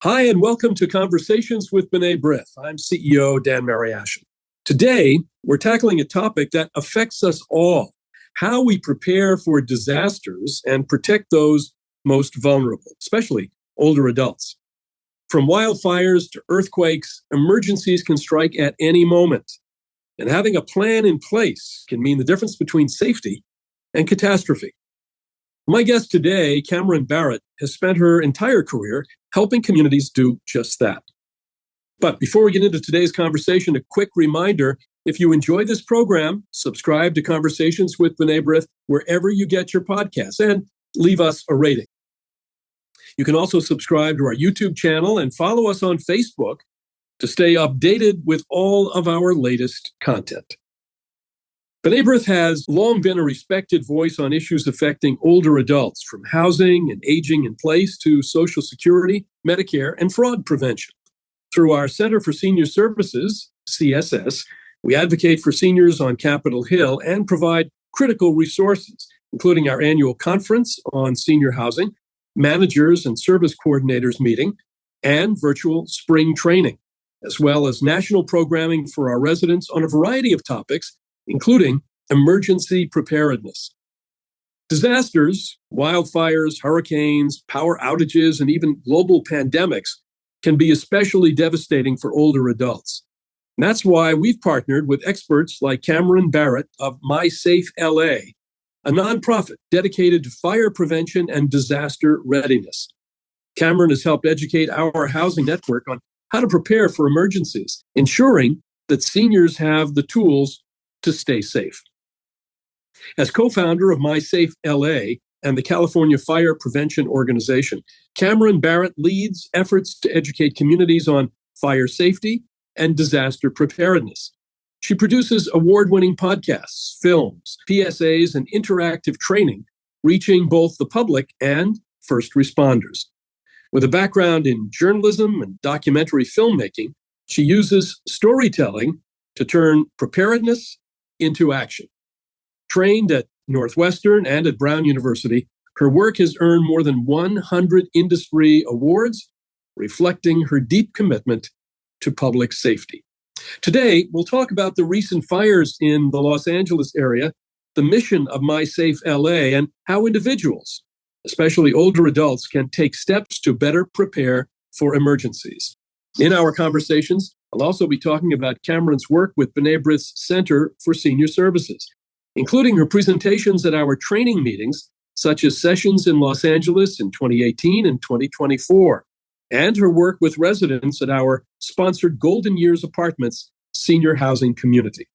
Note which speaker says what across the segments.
Speaker 1: Hi, and welcome to Conversations with B'nai B'rith. I'm CEO Dan Mariaschin. Today, we're tackling a topic that affects us all, how we prepare for disasters and protect those most vulnerable, especially older adults. From wildfires to earthquakes, emergencies can strike at any moment. And having a plan in place can mean the difference between safety and catastrophe. My guest today, Cameron Barrett, has spent her entire career helping communities do just that. But before we get into today's conversation, a quick reminder, if you enjoy this program, subscribe to Conversations with B'nai B'rith wherever you get your podcasts and leave us a rating. You can also subscribe to our YouTube channel and follow us on Facebook to stay updated with all of our latest content. B'nai B'rith has long been a respected voice on issues affecting older adults, from housing and aging in place to Social Security, Medicare, and fraud prevention. Through our Center for Senior Services, CSS, we advocate for seniors on Capitol Hill and provide critical resources, including our annual conference on senior housing, managers and service coordinators meeting, and virtual spring training, as well as national programming for our residents on a variety of topics, including emergency preparedness. Disasters, wildfires, hurricanes, power outages, and even global pandemics can be especially devastating for older adults. And that's why we've partnered with experts like Cameron Barrett of MySafe LA, a nonprofit dedicated to fire prevention and disaster readiness. Cameron has helped educate our housing network on how to prepare for emergencies, ensuring that seniors have the tools to stay safe. As co-founder of MySafe LA and the California Fire Prevention Organization, Cameron Barrett leads efforts to educate communities on fire safety and disaster preparedness. She produces award-winning podcasts, films, PSAs, and interactive training, reaching both the public and first responders. With a background in journalism and documentary filmmaking, she uses storytelling to turn preparedness into action. Trained at Northwestern and at Brown University, her work has earned more than 100 industry awards, reflecting her deep commitment to public safety. Today, we'll talk about the recent fires in the Los Angeles area, the mission of MySafe LA, and how individuals, especially older adults, can take steps to better prepare for emergencies. In our conversations, I'll also be talking about Cameron's work with B'nai B'rith's Center for Senior Services, including her presentations at our training meetings, such as sessions in Los Angeles in 2018 and 2024, and her work with residents at our sponsored Golden Years Apartments senior housing community.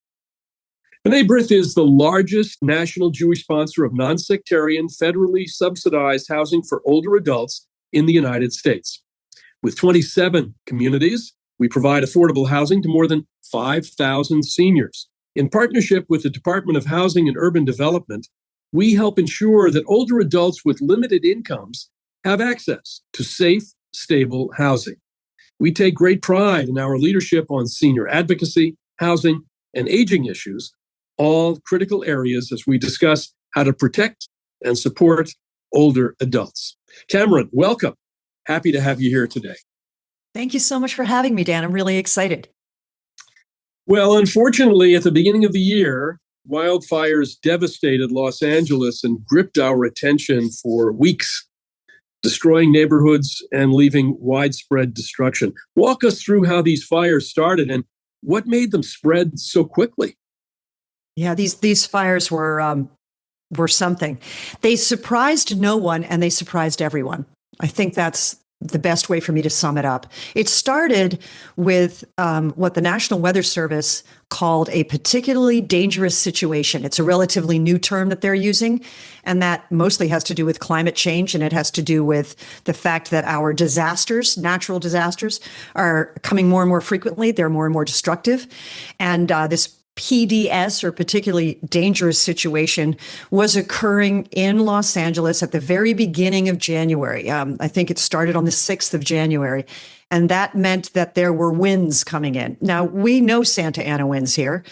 Speaker 1: B'nai B'rith is the largest national Jewish sponsor of non-sectarian, federally subsidized housing for older adults in the United States. With 27 communities, we provide affordable housing to more than 5,000 seniors. In partnership with the Department of Housing and Urban Development, we help ensure that older adults with limited incomes have access to safe, stable housing. We take great pride in our leadership on senior advocacy, housing, and aging issues, all critical areas as we discuss how to protect and support older adults. Cameron, welcome. Happy to have you here today.
Speaker 2: Thank you so much for having me, Dan. I'm really excited.
Speaker 1: Well, unfortunately, at the beginning of the year, wildfires devastated Los Angeles and gripped our attention for weeks, destroying neighborhoods and leaving widespread destruction. Walk us through how these fires started and what made them spread so quickly.
Speaker 2: Yeah, these fires were something. They surprised no one and they surprised everyone. I think that's the best way for me to sum it up. It started with what the National Weather Service called a particularly dangerous situation. It's a relatively new term that they're using, and that mostly has to do with climate change, and it has to do with the fact that our disasters, natural disasters, are coming more and more frequently. They're more and more destructive. And this PDS, or particularly dangerous situation, was occurring in Los Angeles at the very beginning of January. I think it started on the 6th of January. And that meant that there were winds coming in. Now, we know Santa Ana winds here.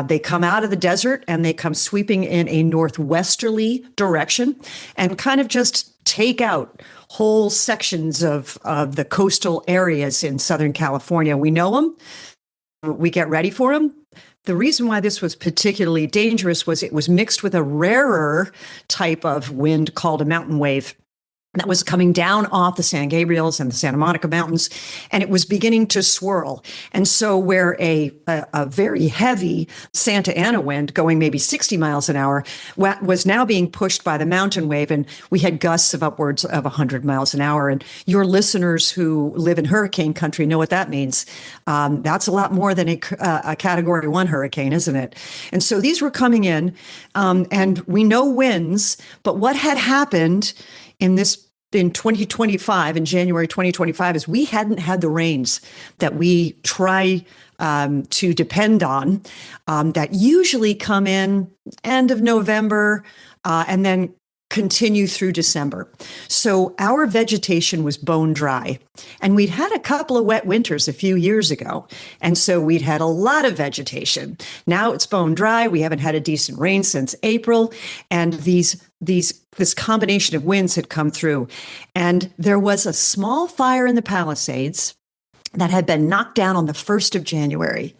Speaker 2: They come out of the desert and they come sweeping in a northwesterly direction and kind of just take out whole sections of the coastal areas in Southern California. We know them. We get ready for them. The reason why this was particularly dangerous was it was mixed with a rarer type of wind called a mountain wave that was coming down off the San Gabriels and the Santa Monica Mountains, and it was beginning to swirl. And so where a very heavy Santa Ana wind going maybe 60 miles an hour was now being pushed by the mountain wave, and we had gusts of upwards of 100 miles an hour. And your listeners who live in hurricane country know what that means. That's a lot more than a Category 1 hurricane, isn't it? And so these were coming in, and we know winds, but what had happened in 2025, in January 2025, is we hadn't had the rains that we try to depend on, that usually come in end of November and then continue through December. So our vegetation was bone dry, and we'd had a couple of wet winters a few years ago. And so we'd had a lot of vegetation. Now it's bone dry. We haven't had a decent rain since April. And this combination of winds had come through. And there was a small fire in the Palisades that had been knocked down on the 1st of January.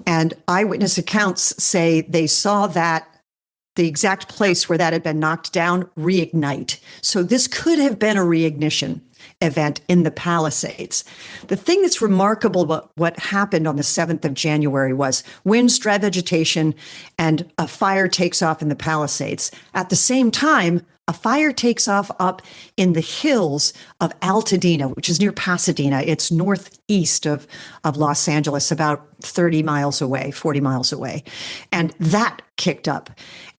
Speaker 2: And eyewitness accounts say they saw that the exact place where that had been knocked down reignite. So this could have been a reignition event in the Palisades. The thing that's remarkable about what happened on the 7th of January was winds, dry vegetation, and a fire takes off in the Palisades. At the same time, a fire takes off up in the hills of Altadena, which is near Pasadena. It's northeast of Los Angeles, about 30 miles away, 40 miles away. And that kicked up.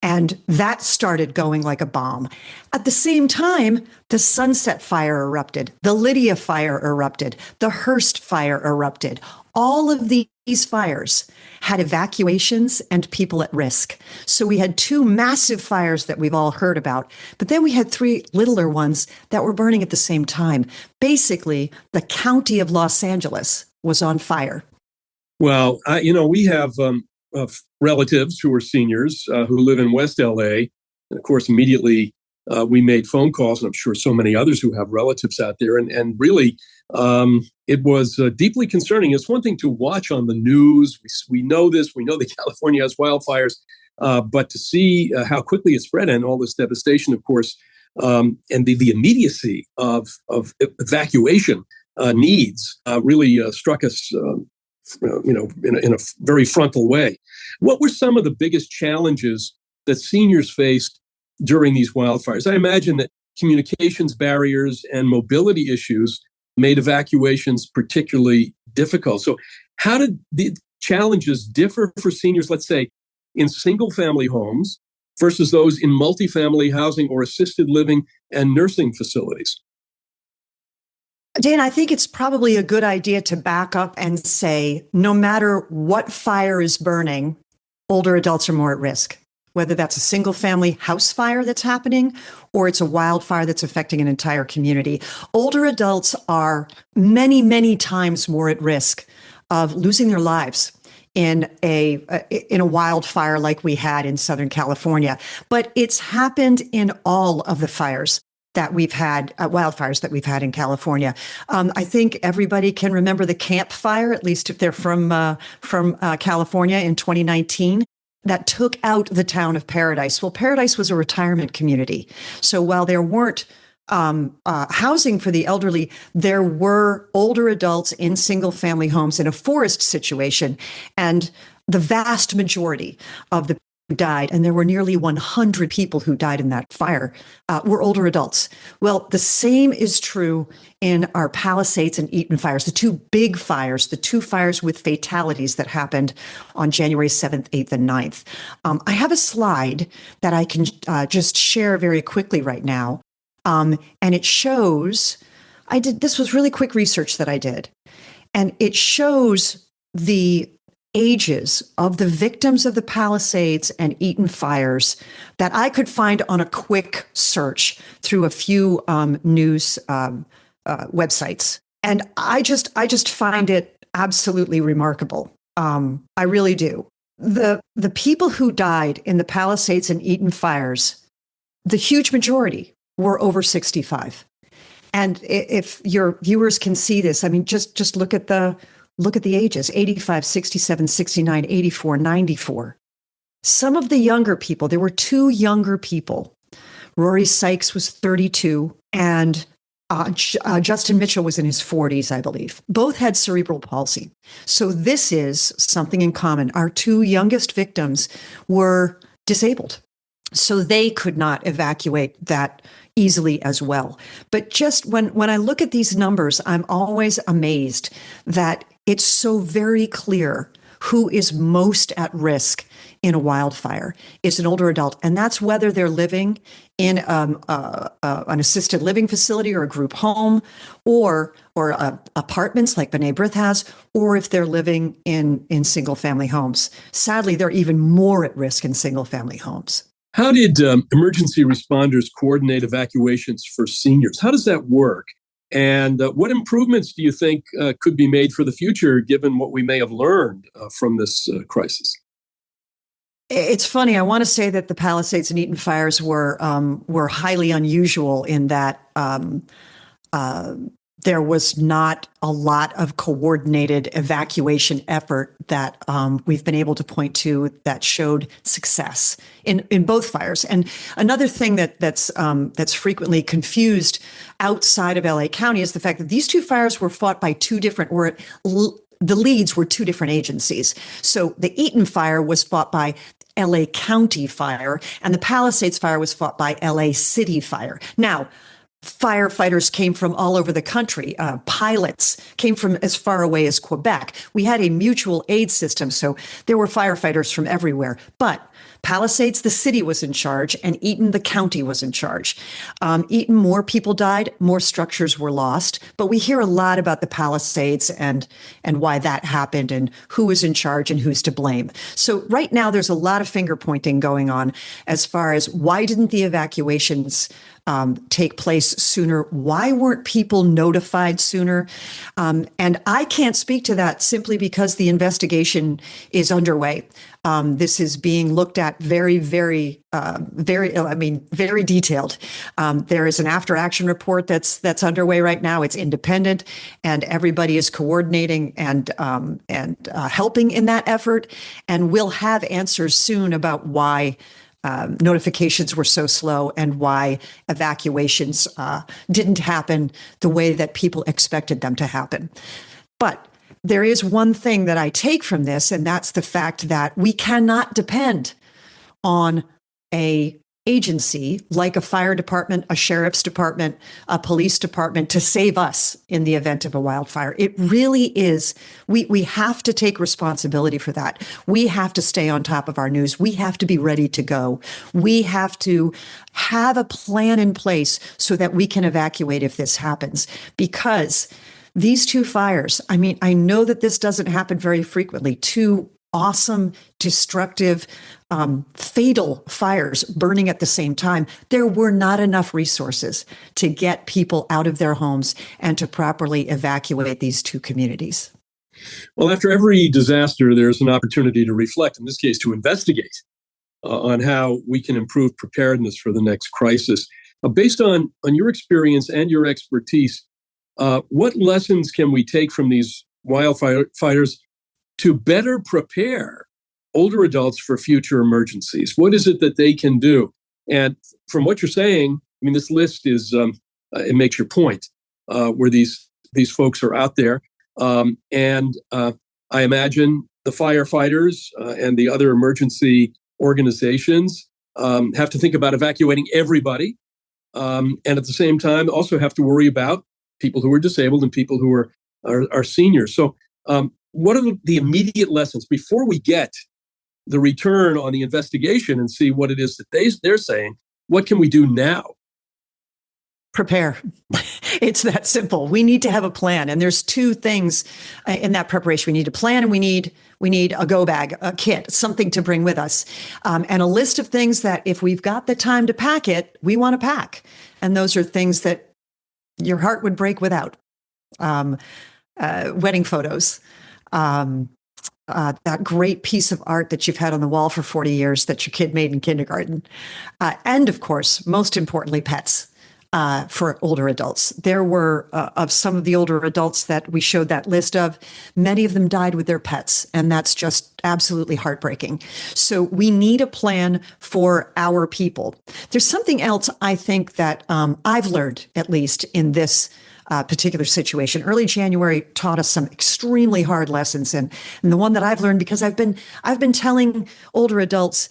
Speaker 2: And that started going like a bomb. At the same time, the Sunset Fire erupted, the Lydia Fire erupted, the Hearst Fire erupted. All of these fires had evacuations and people at risk. So we had 2 massive fires that we've all heard about, but then we had 3 littler ones that were burning at the same time. Basically, the county of Los Angeles was on fire.
Speaker 1: Well, we have relatives who are seniors who live in West LA. And of course, immediately we made phone calls, and I'm sure so many others who have relatives out there. And really, it was deeply concerning. It's one thing to watch on the news. We know this. We know that California has wildfires. But to see how quickly it spread and all this devastation, of course, and the immediacy of evacuation needs really struck us in a very frontal way. What were some of the biggest challenges that seniors faced during these wildfires? I imagine that communications barriers and mobility issues made evacuations particularly difficult. So how did the challenges differ for seniors, let's say, in single-family homes versus those in multifamily housing or assisted living and nursing facilities?
Speaker 2: Dan, I think it's probably a good idea to back up and say, no matter what fire is burning, older adults are more at risk, whether that's a single family house fire that's happening or it's a wildfire that's affecting an entire community. Older adults are many, many times more at risk of losing their lives in a wildfire like we had in Southern California. But it's happened in all of the fires that we've had, wildfires that we've had in California. I think everybody can remember the Camp Fire, at least if they're from California in 2019, that took out the town of Paradise. Well, Paradise was a retirement community. So while there weren't housing for the elderly, there were older adults in single family homes in a forest situation. And the vast majority of the who died, and there were nearly 100 people who died in that fire, were older adults. Well, the same is true in our Palisades and Eaton fires, the 2 big fires, the 2 fires with fatalities that happened on January 7th, 8th, and 9th. I have a slide that I can just share very quickly right now. And it shows, this was really quick research that I did, and it shows the ages of the victims of the Palisades and Eaton fires that I could find on a quick search through a few news websites. And I just find it absolutely remarkable. I really do. The people who died in the Palisades and Eaton fires, the huge majority were over 65. And if your viewers can see this, I mean, just look at the ages: 85, 67, 69, 84, 94. Some of the younger people, there were two younger people. Rory Sykes was 32, and Justin Mitchell was in his 40s, I believe. Both had cerebral palsy. So this is something in common. Our two youngest victims were disabled, so they could not evacuate that easily as well. But just when I look at these numbers, I'm always amazed that it's so very clear who is most at risk in a wildfire. It's an older adult, and that's whether they're living in an assisted living facility or a group home, or apartments like B'nai B'rith has, or if they're living in single family homes. Sadly, they're even more at risk in single family homes.
Speaker 1: How did emergency responders coordinate evacuations for seniors? How does that work? And what improvements do you think could be made for the future, given what we may have learned from this crisis?
Speaker 2: It's funny. I want to say that the Palisades and Eaton fires were highly unusual in that there was not a lot of coordinated evacuation effort that we've been able to point to that showed success in both fires. And another thing that's frequently confused outside of LA County is the fact that these two fires were fought by the leads were two different agencies. So the Eaton fire was fought by LA County Fire, and the Palisades fire was fought by LA City Fire. Now, firefighters came from all over the country. Pilots came from as far away as Quebec. We had a mutual aid system, so there were firefighters from everywhere. But Palisades, the city was in charge, and Eaton, the county, was in charge. Eaton, more people died, more structures were lost. But we hear a lot about the Palisades and why that happened and who is in charge and who's to blame. So right now, there's a lot of finger pointing going on as far as why didn't the evacuations take place sooner? Why weren't people notified sooner? And I can't speak to that simply because the investigation is underway. This is being looked at very detailed. There is an after action report that's underway right now. It's independent, and everybody is coordinating and helping in that effort. And we'll have answers soon about why notifications were so slow and why evacuations didn't happen the way that people expected them to happen. But there is one thing that I take from this, and that's the fact that we cannot depend on a agency like a fire department, a sheriff's department, a police department to save us in the event of a wildfire. It really is. We have to take responsibility for that. We have to stay on top of our news. We have to be ready to go. We have to have a plan in place so that we can evacuate if this happens, because these two fires, I mean, I know that this doesn't happen very frequently. Two awesome, destructive, fatal fires burning at the same time. There were not enough resources to get people out of their homes and to properly evacuate these two communities.
Speaker 1: Well, after every disaster, there's an opportunity to reflect, in this case, to investigate on how we can improve preparedness for the next crisis. Based on your experience and your expertise, what lessons can we take from these wildfires to better prepare older adults for future emergencies? What is it that they can do? And from what you're saying, I mean, this list is, it makes your point, where these folks are out there. And I imagine the firefighters and the other emergency organizations have to think about evacuating everybody. And at the same time, also have to worry about people who are disabled and people who are seniors. So what are the immediate lessons before we get the return on the investigation and see what it is that they're saying? What can we do now?
Speaker 2: Prepare. It's that simple. We need to have a plan. And there's two things in that preparation. We need a plan, and we need a go bag, a kit, something to bring with us, and a list of things that if we've got the time to pack it, we want to pack. And those are things that your heart would break without. Wedding photos, that great piece of art that you've had on the wall for 40 years that your kid made in kindergarten. And of course, most importantly, pets. For older adults. There were, of some of the older adults that we showed that list of, many of them died with their pets, and that's just absolutely heartbreaking. So we need a plan for our people. There's something else I think that I've learned, at least in this particular situation. Early January taught us some extremely hard lessons, and the one that I've learned, because I've been telling older adults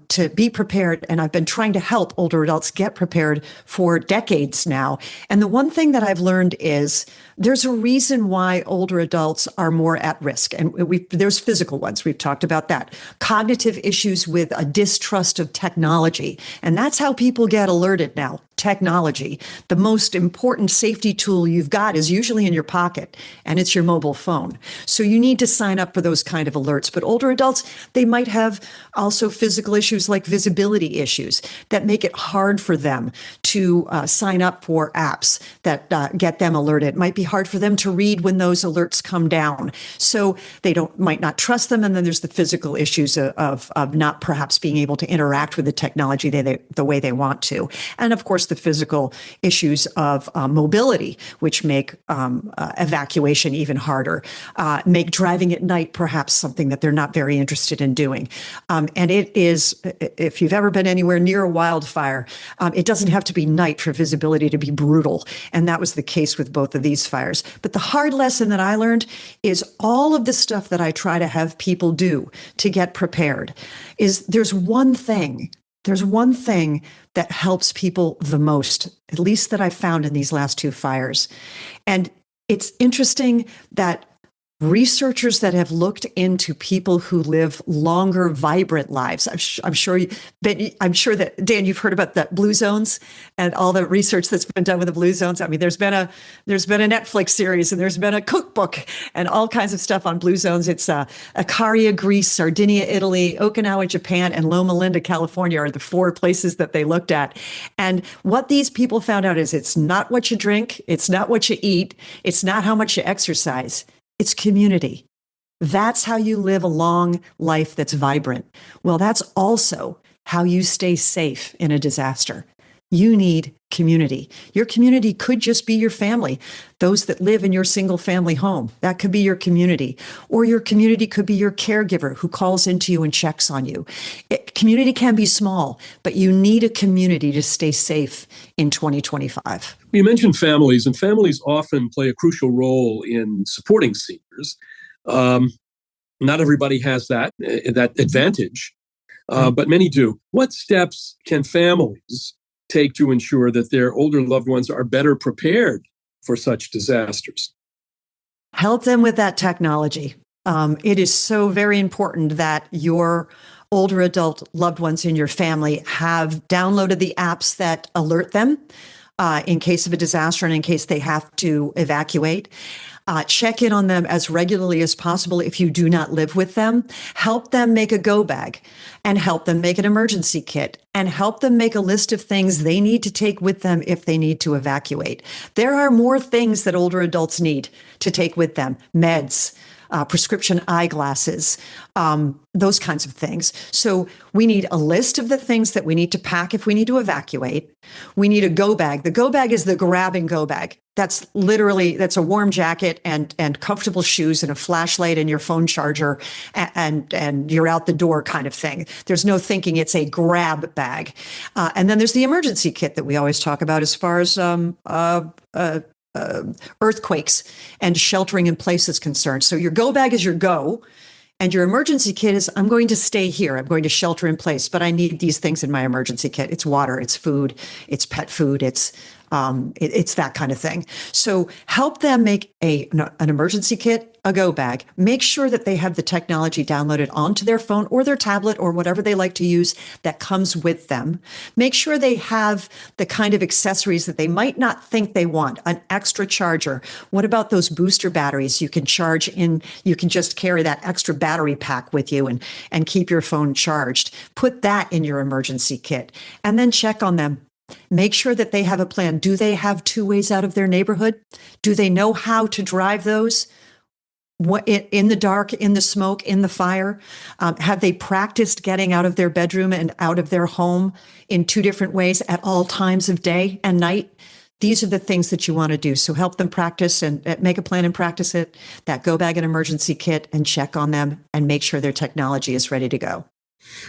Speaker 2: to be prepared. And I've been trying to help older adults get prepared for decades now. And the one thing that I've learned is there's a reason why older adults are more at risk. And there's physical ones. We've talked about that. Cognitive issues with a distrust of technology. And that's how people get alerted now. Technology. The most important safety tool you've got is usually in your pocket, and it's your mobile phone. So you need to sign up for those kind of alerts. But older adults, they might have also physical issues like visibility issues that make it hard for them to sign up for apps that get them alerted. It might be hard for them to read when those alerts come down. So they might not trust them. And then there's the physical issues of not perhaps being able to interact with the technology the way they want to. And of course, the physical issues of mobility, which make evacuation even harder, make driving at night perhaps something that they're not very interested in doing. And it is, if you've ever been anywhere near a wildfire, it doesn't have to be night for visibility to be brutal. And that was the case with both of these fires. But the hard lesson that I learned is all of the stuff that I try to have people do to get prepared is there's one thing that helps people the most, at least that I've found in these last two fires. And it's interesting that researchers that have looked into people who live longer, vibrant lives. I'm sure that, Dan, you've heard about the blue zones and all the research that's been done with the blue zones. I mean, there's been a Netflix series and there's been a cookbook and all kinds of stuff on blue zones. It's Icaria, Greece, Sardinia, Italy, Okinawa, Japan, and Loma Linda, California are the four places that they looked at. And what these people found out is it's not what you drink, it's not what you eat, it's not how much you exercise. It's community. That's how you live a long life that's vibrant. Well, that's also how you stay safe in a disaster. You need community. Your community could just be your family, those that live in your single family home. That could be your community. Or your community could be your caregiver who calls into you and checks on you. Community can be small, but you need a community to stay safe in 2025.
Speaker 1: You mentioned families, and families often play a crucial role in supporting seniors. Not everybody has that advantage, but many do. What steps can families take to ensure that their older loved ones are better prepared for such disasters?
Speaker 2: Help them with that technology. It is so very important that your older adult loved ones in your family have downloaded the apps that alert them in case of a disaster and in case they have to evacuate. Check in on them as regularly as possible if you do not live with them. Help them make a go bag and help them make an emergency kit and help them make a list of things they need to take with them if they need to evacuate. There are more things that older adults need to take with them: meds, prescription eyeglasses, those kinds of things. So we need a list of the things that we need to pack if we need to evacuate. We need a go bag. The go bag is the grab and go bag. That's a warm jacket and comfortable shoes and a flashlight and your phone charger and you're out the door kind of thing. There's no thinking, it's a grab bag. And then there's the emergency kit that we always talk about as far as earthquakes and sheltering in place is concerned. So your go bag is your go, and your emergency kit is, I'm going to stay here. I'm going to shelter in place, but I need these things in my emergency kit. It's water, it's food, it's pet food, it's that kind of thing. So help them make an emergency kit, a go bag. Make sure that they have the technology downloaded onto their phone or their tablet or whatever they like to use that comes with them. Make sure they have the kind of accessories that they might not think they want. An extra charger. What about those booster batteries you can charge in? You can just carry that extra battery pack with you and keep your phone charged. Put that in your emergency kit and then check on them. Make sure that they have a plan. Do they have two ways out of their neighborhood? Do they know how to drive those? in the dark, in the smoke, in the fire? Have they practiced getting out of their bedroom and out of their home in two different ways at all times of day and night? These are the things that you want to do. So help them practice and make a plan and practice it. That go bag and emergency kit, and check on them and make sure their technology is ready to go.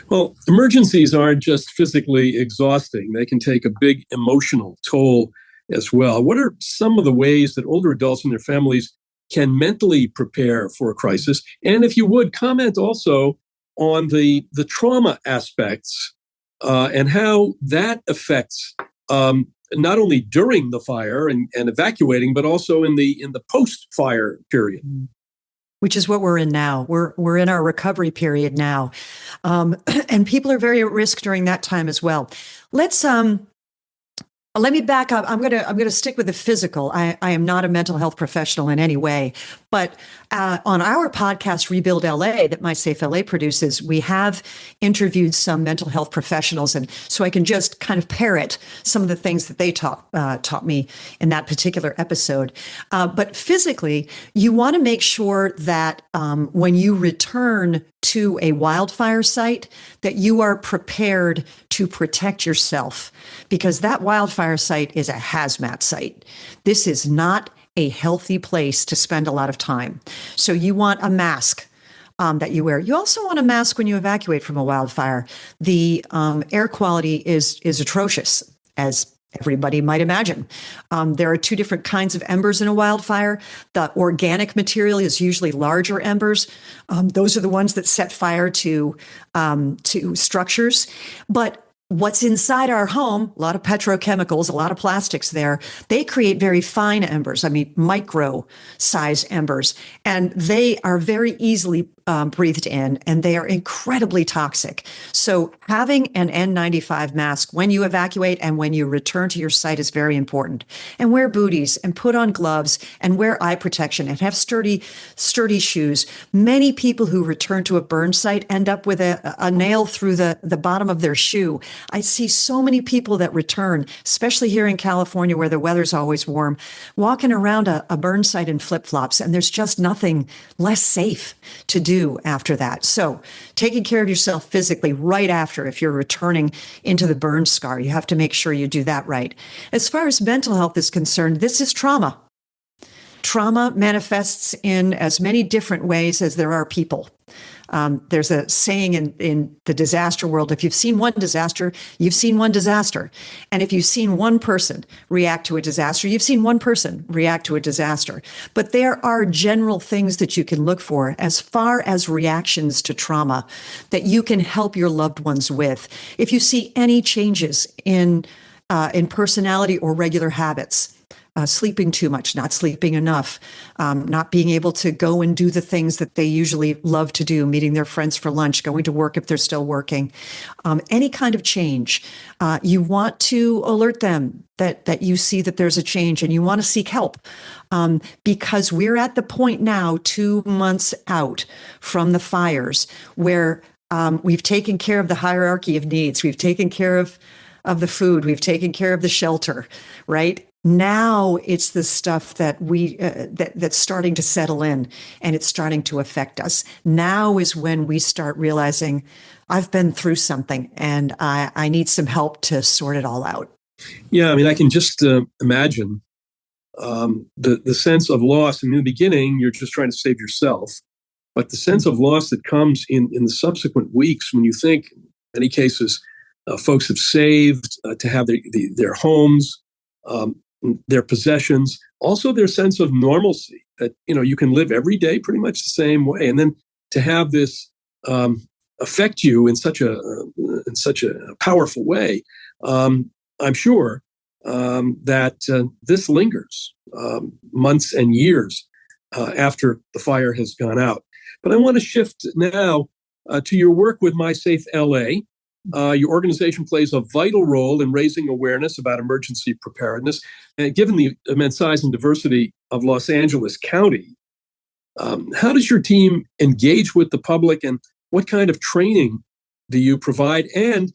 Speaker 1: Well, emergencies aren't just physically exhausting. They can take a big emotional toll as well. What are some of the ways that older adults and their families can mentally prepare for a crisis? And if you would, comment also on the trauma aspects and how that affects not only during the fire and evacuating, but also in the post-fire period.
Speaker 2: Which is what we're in now. We're in our recovery period now, and people are very at risk during that time as well. Let me back up. I'm gonna stick with the physical. I am not a mental health professional in any way, but on our podcast, Rebuild LA, that MySafe LA produces, we have interviewed some mental health professionals, and so I can just kind of parrot some of the things that they taught me in that particular episode. But physically, you want to make sure that when you return to a wildfire site, that you are prepared to protect yourself, because that wildfire site is a hazmat site. This is not a healthy place to spend a lot of time. So you want a mask that you wear. You also want a mask when you evacuate from a wildfire. The air quality is atrocious, as everybody might imagine. There are two different kinds of embers in a wildfire. The organic material is usually larger embers. Those are the ones that set fire to structures. But what's inside our home, a lot of petrochemicals, a lot of plastics there, they create very fine embers, micro size embers, and they are very easily breathed in, and they are incredibly toxic. So having an N95 mask when you evacuate and when you return to your site is very important. And wear booties and put on gloves and wear eye protection and have sturdy shoes. Many people who return to a burn site end up with a nail through the bottom of their shoe. I see so many people that return, especially here in California where the weather's always warm, walking around a burn site in flip-flops, and there's just nothing less safe to do after that. So taking care of yourself physically right after, if you're returning into the burn scar, you have to make sure you do that right. As far as mental health is concerned, this is trauma. Trauma manifests in as many different ways as there are people. There's a saying in the disaster world: if you've seen one disaster, you've seen one disaster. And if you've seen one person react to a disaster, you've seen one person react to a disaster. But there are general things that you can look for as far as reactions to trauma that you can help your loved ones with. If you see any changes in personality or regular habits, sleeping too much, not sleeping enough, not being able to go and do the things that they usually love to do, meeting their friends for lunch, going to work if they're still working, any kind of change, you want to alert them that you see that there's a change, and you want to seek help, because we're at the point now, 2 months out from the fires, where we've taken care of the hierarchy of needs. We've taken care of the food. We've taken care of the shelter, right? Now it's the stuff that that's starting to settle in, and it's starting to affect us. Now is when we start realizing, I've been through something and I need some help to sort it all out.
Speaker 1: Yeah, I can just imagine the sense of loss. In the beginning, you're just trying to save yourself. But the sense of loss that comes in the subsequent weeks, when you think, in many cases, folks have saved to have their homes, their possessions, also their sense of normalcy, that you can live every day pretty much the same way, and then to have this affect you in such a powerful way, I'm sure that this lingers months and years after the fire has gone out. But I want to shift now to your work with MySafe LA. Your organization plays a vital role in raising awareness about emergency preparedness. And given the immense size and diversity of Los Angeles County, how does your team engage with the public, and what kind of training do you provide? And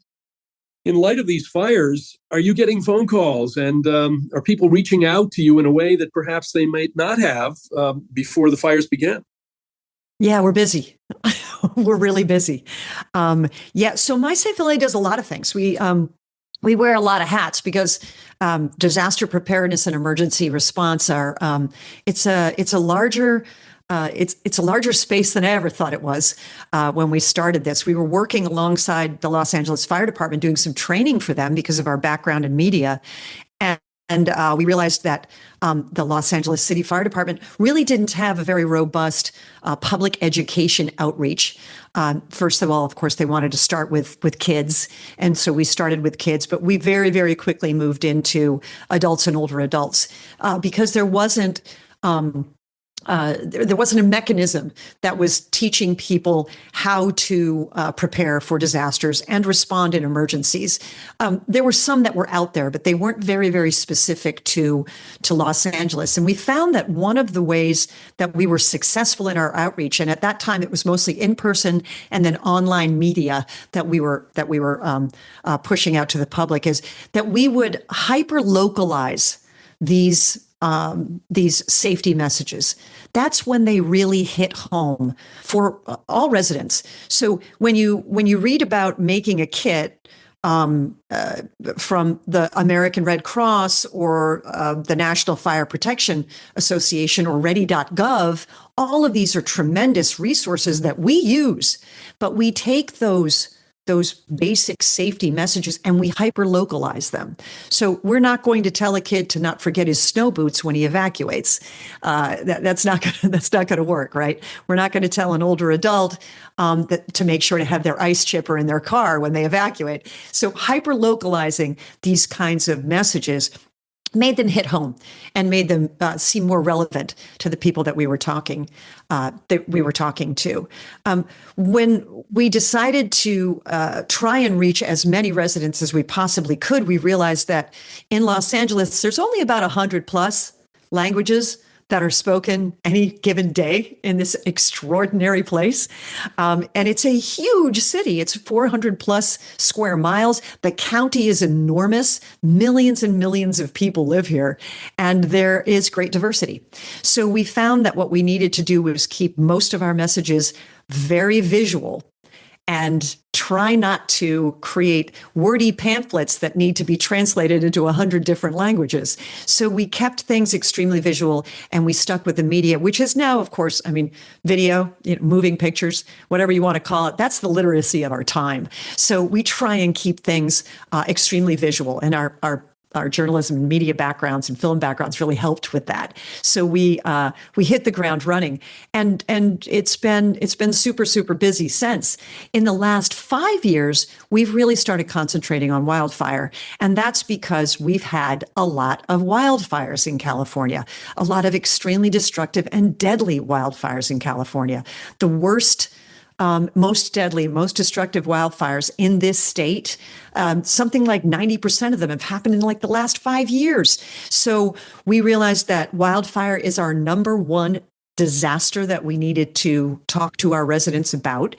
Speaker 1: in light of these fires, are you getting phone calls, and are people reaching out to you in a way that perhaps they might not have before the fires began?
Speaker 2: Yeah, we're busy. We're really busy. Yeah, so MySafe LA does a lot of things. We wear a lot of hats because disaster preparedness and emergency response are it's a larger it's a larger space than I ever thought it was when we started this. We were working alongside the Los Angeles Fire Department, doing some training for them because of our background in media, and we realized that the Los Angeles City Fire Department really didn't have a very robust public education outreach. First of all, of course, they wanted to start with kids. And so we started with kids, but we very, very quickly moved into adults and older adults because there wasn't there wasn't a mechanism that was teaching people how to prepare for disasters and respond in emergencies. There were some that were out there, but they weren't very, very specific to Los Angeles. And we found that one of the ways that we were successful in our outreach, and at that time it was mostly in person and then online media that we were pushing out to the public, is that we would hyper localize these safety messages. That's when they really hit home for all residents. So when you read about making a kit from the American Red Cross or the National Fire Protection Association or ready.gov, all of these are tremendous resources that we use, but we take those basic safety messages and we hyper localize them. So we're not going to tell a kid to not forget his snow boots when he evacuates. That's not going to work, right? We're not going to tell an older adult to make sure to have their ice chipper in their car when they evacuate. So hyper localizing these kinds of messages made them hit home and made them seem more relevant to the people that we were talking to. When we decided to try and reach as many residents as we possibly could, we realized that in Los Angeles, there's only about 100 plus languages that are spoken any given day in this extraordinary place. And it's a huge city. It's 400 plus square miles. The county is enormous. Millions and millions of people live here, and there is great diversity. So we found that what we needed to do was keep most of our messages very visual and try not to create wordy pamphlets that need to be translated into 100 different languages. So we kept things extremely visual, and we stuck with the media, which is now, of course, video, moving pictures, whatever you want to call it. That's the literacy of our time. So we try and keep things extremely visual, and our journalism and media backgrounds and film backgrounds really helped with that. So we hit the ground running, and it's been super, super busy since. In the last 5 years, we've really started concentrating on wildfire, and that's because we've had a lot of wildfires in California, a lot of extremely destructive and deadly wildfires in California. The worst, most deadly, most destructive wildfires in this state, something like 90% of them have happened in like the last 5 years. So we realized that wildfire is our number one disaster that we needed to talk to our residents about.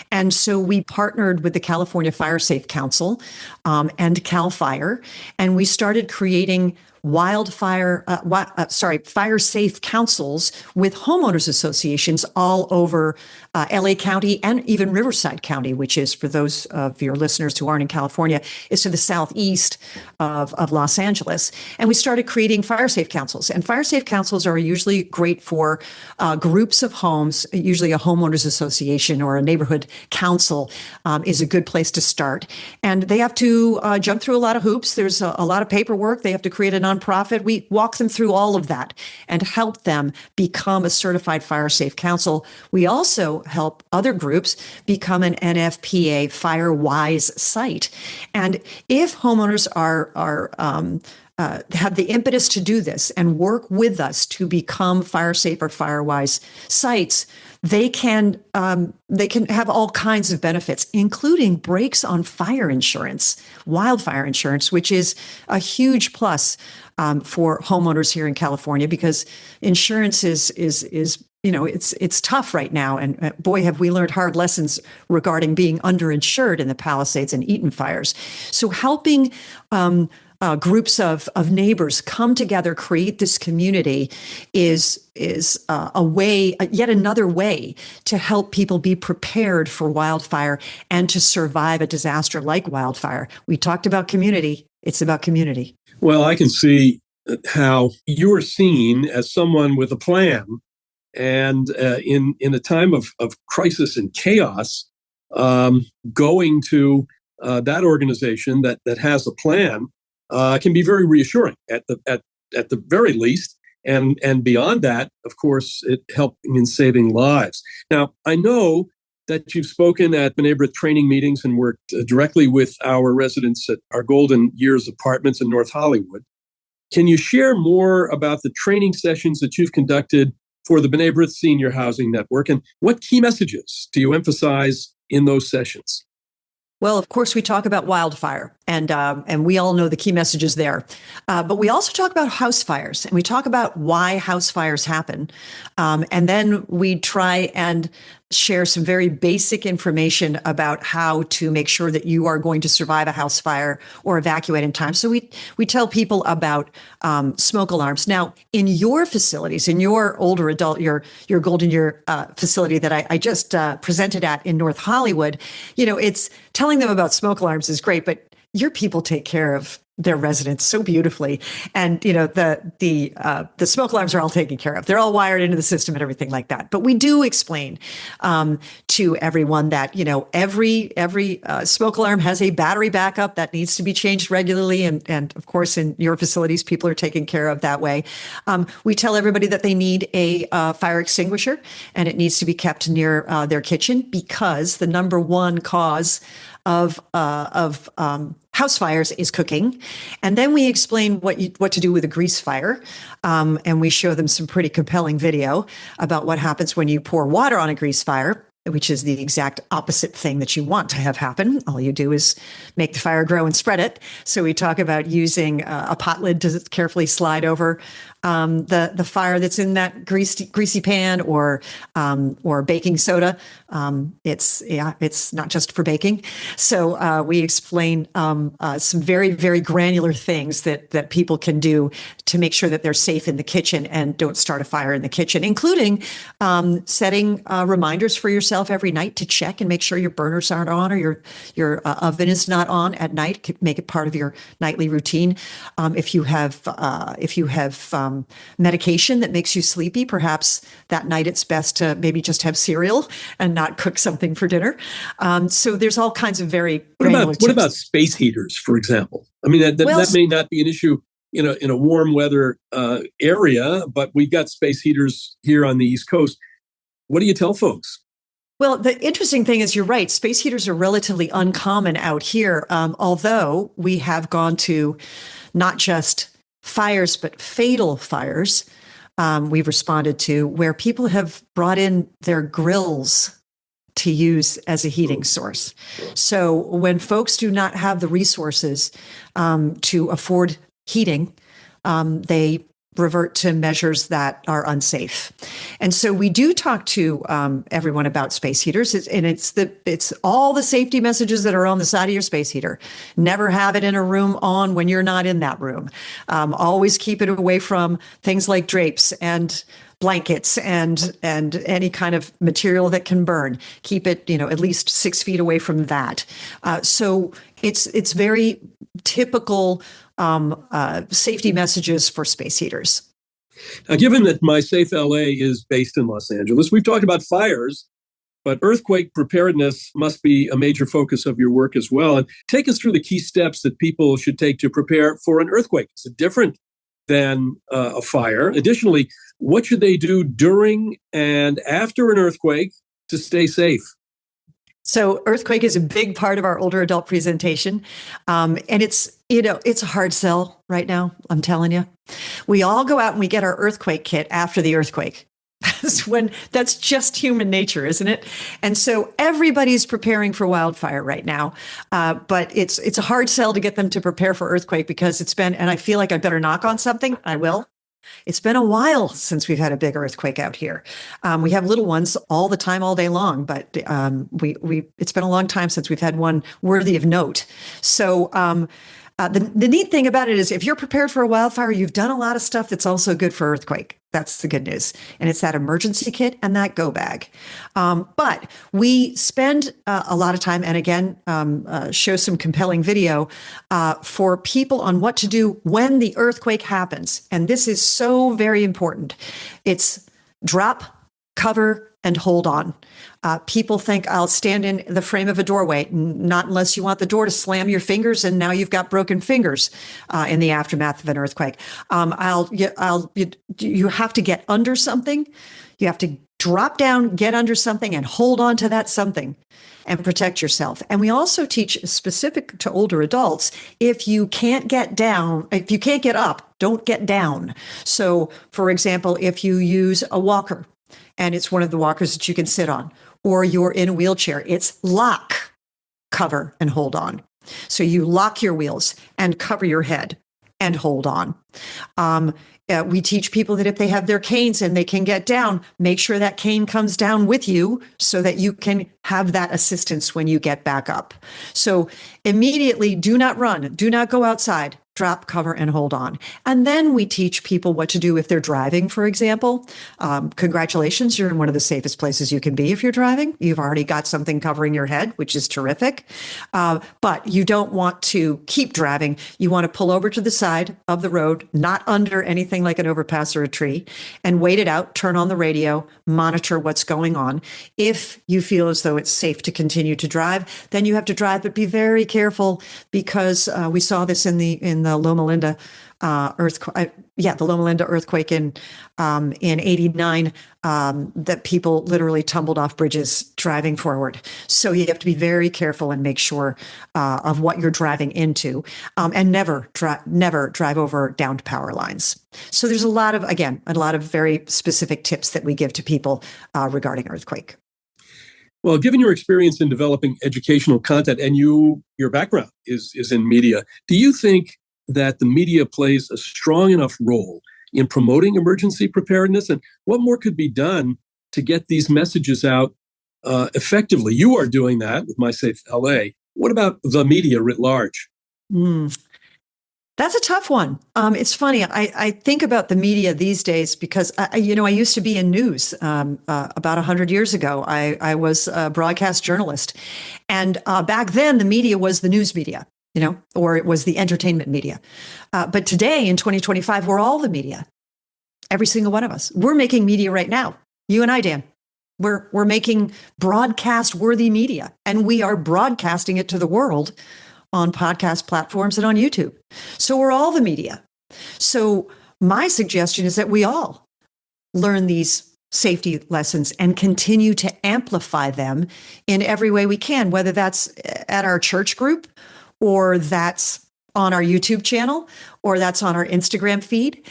Speaker 2: And so we partnered with the California Fire Safe Council and CAL FIRE, and we started creating fire safe councils with homeowners associations all over LA County and even Riverside County, which is, for those of your listeners who aren't in California, is to the southeast of Los Angeles. And we started creating fire safe councils. And fire safe councils are usually great for groups of homes. Usually a homeowners association or a neighborhood council is a good place to start. And they have to jump through a lot of hoops. There's a lot of paperwork. They have to create a nonprofit. We walk them through all of that and help them become a certified fire safe council. We also help other groups become an NFPA FireWise site. And if homeowners have the impetus to do this and work with us to become fire safe or FireWise sites, they can have all kinds of benefits, including breaks on fire insurance, wildfire insurance, which is a huge plus for homeowners here in California, because insurance is it's tough right now. And boy, have we learned hard lessons regarding being underinsured in the Palisades and Eaton fires. So helping groups of neighbors come together, create this community is a way, yet another way to help people be prepared for wildfire and to survive a disaster like wildfire. We talked about community. It's about community.
Speaker 1: Well, I can see how you're seen as someone with a plan. And in a time of crisis and chaos, going to that organization that has a plan can be very reassuring at the very least. And beyond that, of course, it helped in saving lives. Now, I know that you've spoken at B'nai B'rith training meetings and worked directly with our residents at our Golden Years apartments in North Hollywood. Can you share more about the training sessions that you've conducted for the B'nai B'rith Senior Housing Network, and what key messages do you emphasize in those sessions?
Speaker 2: Well, of course, we talk about wildfire, and we all know the key messages there. But we also talk about house fires, and we talk about why house fires happen. And then we try and share some very basic information about how to make sure that you are going to survive a house fire or evacuate in time. So we tell people about smoke alarms. Now, in your facilities, in your older adult, your Golden Year facility that I just presented at in North Hollywood, it's telling them about smoke alarms is great, but your people take care of their residents so beautifully. And, the smoke alarms are all taken care of. They're all wired into the system and everything like that. But we do explain to everyone that, every smoke alarm has a battery backup that needs to be changed regularly. And of course, in your facilities, people are taken care of that way. We tell everybody that they need a fire extinguisher, and it needs to be kept near their kitchen, because the number one cause of house fires is cooking. And then we explain what to do with a grease fire. And we show them some pretty compelling video about what happens when you pour water on a grease fire, which is the exact opposite thing that you want to have happen. All you do is make the fire grow and spread it. So we talk about using a pot lid to carefully slide over the fire that's in that greasy pan, or baking soda. It's not just for baking. So we explain some very, very granular things that people can do to make sure that they're safe in the kitchen and don't start a fire in the kitchen, including setting reminders for yourself every night to check and make sure your burners aren't on, or your oven is not on at night. Make it part of your nightly routine. If you have medication that makes you sleepy, perhaps that night it's best to maybe just have cereal and not cook something for dinner. So there's all kinds of very granular tips.
Speaker 1: What about space heaters, for example? I mean, that may not be an issue in a warm weather area, but we've got space heaters here on the East Coast. What do you tell folks?
Speaker 2: Well, the interesting thing is, you're right. Space heaters are relatively uncommon out here, although we have gone to not just fires, but fatal fires. We've responded to where people have brought in their grills to use as a heating source. So when folks do not have the resources to afford heating, they revert to measures that are unsafe. And so we do talk to everyone about space heaters, it's all the safety messages that are on the side of your space heater. Never have it in a room on when you're not in that room. Always keep it away from things like drapes and blankets and any kind of material that can burn. Keep it, at least 6 feet away from that. So it's very typical safety messages for space heaters.
Speaker 1: Now, given that MySafe LA is based in Los Angeles, we've talked about fires, but earthquake preparedness must be a major focus of your work as well. And take us through the key steps that people should take to prepare for an earthquake. Is it different than a fire? Additionally, what should they do during and after an earthquake to stay safe?
Speaker 2: So earthquake is a big part of our older adult presentation. And it's a hard sell right now, I'm telling you. We all go out and we get our earthquake kit after the earthquake. That's just human nature, isn't it? And so everybody's preparing for wildfire right now. But it's a hard sell to get them to prepare for earthquake, because and I feel like I better knock on something. I will. It's been a while since we've had a big earthquake out here. We have little ones all the time, all day long, but it's been a long time since we've had one worthy of note. So The neat thing about it is if you're prepared for a wildfire, you've done a lot of stuff that's also good for earthquake. That's the good news. And it's that emergency kit and that go bag. But we spend a lot of time, and again, show some compelling video for people on what to do when the earthquake happens. And this is so very important. It's drop, cover, and hold on. People think I'll stand in the frame of a doorway. Not unless you want the door to slam your fingers, and now you've got broken fingers in the aftermath of an earthquake. You have to get under something. You have to drop down, get under something, and hold on to that something and protect yourself. And we also teach specific to older adults, if you can't get down, if you can't get up, don't get down. So, for example, if you use a walker, and it's one of the walkers that you can sit on, or you're in a wheelchair, it's lock, cover, and hold on. So you lock your wheels and cover your head and hold on. We teach people that if they have their canes and they can get down, make sure that cane comes down with you so that you can have that assistance when you get back up. So immediately, do not run, do not go outside. Drop, cover, and hold on. And then we teach people what to do if they're driving, for example. Congratulations, you're in one of the safest places you can be if you're driving. You've already got something covering your head, which is terrific. But you don't want to keep driving. You want to pull over to the side of the road, not under anything like an overpass or a tree, and wait it out, turn on the radio, monitor what's going on. If you feel as though it's safe to continue to drive, then you have to drive, but be very careful because we saw this in the Loma Linda earthquake. The Loma Linda earthquake in '89. That people literally tumbled off bridges driving forward. So you have to be very careful and make sure of what you're driving into, and never drive over downed power lines. So there's a lot of very specific tips that we give to people regarding earthquake.
Speaker 1: Well, given your experience in developing educational content and your background is in media, do you think that the media plays a strong enough role in promoting emergency preparedness? And what more could be done to get these messages out effectively? You are doing that with MySafe LA. What about the media writ large?
Speaker 2: That's a tough one. It's funny. I think about the media these days because, I used to be in news about 100 years ago. I was a broadcast journalist. And back then, the media was the news media, or it was the entertainment media. But today, in 2025, we're all the media. Every single one of us. We're making media right now. You and I, Dan. We're making broadcast-worthy media. And we are broadcasting it to the world on podcast platforms and on YouTube. So we're all the media. So my suggestion is that we all learn these safety lessons and continue to amplify them in every way we can, whether that's at our church group or that's on our YouTube channel or that's on our Instagram feed.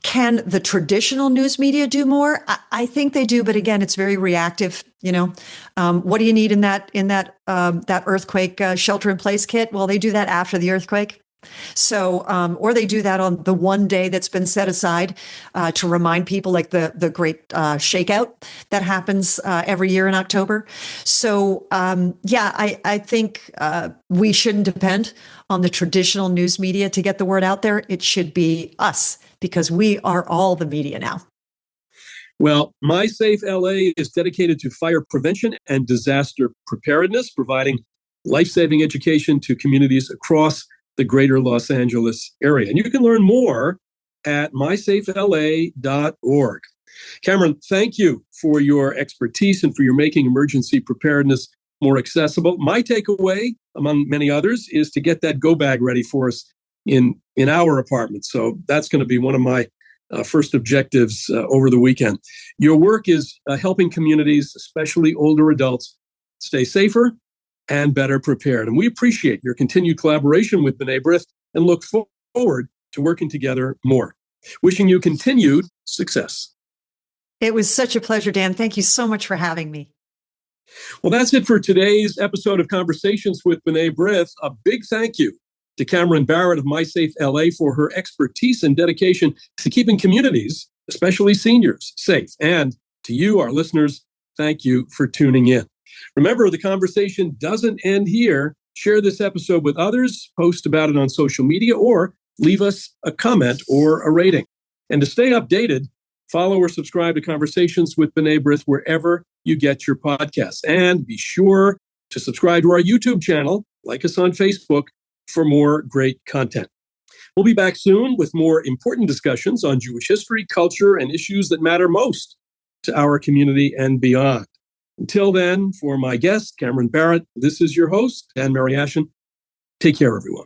Speaker 2: Can the traditional news media do more? I think they do, but again, it's very reactive. What do you need in that earthquake shelter-in-place kit? Well, they do that after the earthquake. So, or they do that on the one day that's been set aside to remind people, like the great shakeout that happens every year in October. So, I think we shouldn't depend on the traditional news media to get the word out there. It should be us because we are all the media now.
Speaker 1: Well, MySafe LA is dedicated to fire prevention and disaster preparedness, providing life-saving education to communities across the greater Los Angeles area. And you can learn more at mysafela.org. Cameron, thank you for your expertise and for your making emergency preparedness more accessible. My takeaway, among many others, is to get that go bag ready for us in our apartment. So that's going to be one of my first objectives over the weekend. Your work is helping communities, especially older adults, stay safer and better prepared. And we appreciate your continued collaboration with B'nai B'rith and look forward to working together more. Wishing you continued success.
Speaker 2: It was such a pleasure, Dan. Thank you so much for having me.
Speaker 1: Well, that's it for today's episode of Conversations with B'nai B'rith. A big thank you to Cameron Barrett of MySafe LA for her expertise and dedication to keeping communities, especially seniors, safe. And to you, our listeners, thank you for tuning in. Remember, the conversation doesn't end here. Share this episode with others, post about it on social media, or leave us a comment or a rating. And to stay updated, follow or subscribe to Conversations with B'nai B'rith wherever you get your podcasts. And be sure to subscribe to our YouTube channel, like us on Facebook for more great content. We'll be back soon with more important discussions on Jewish history, culture, and issues that matter most to our community and beyond. Until then, for my guest, Cameron Barrett, this is your host, Dan Mariaschin. Take care, everyone.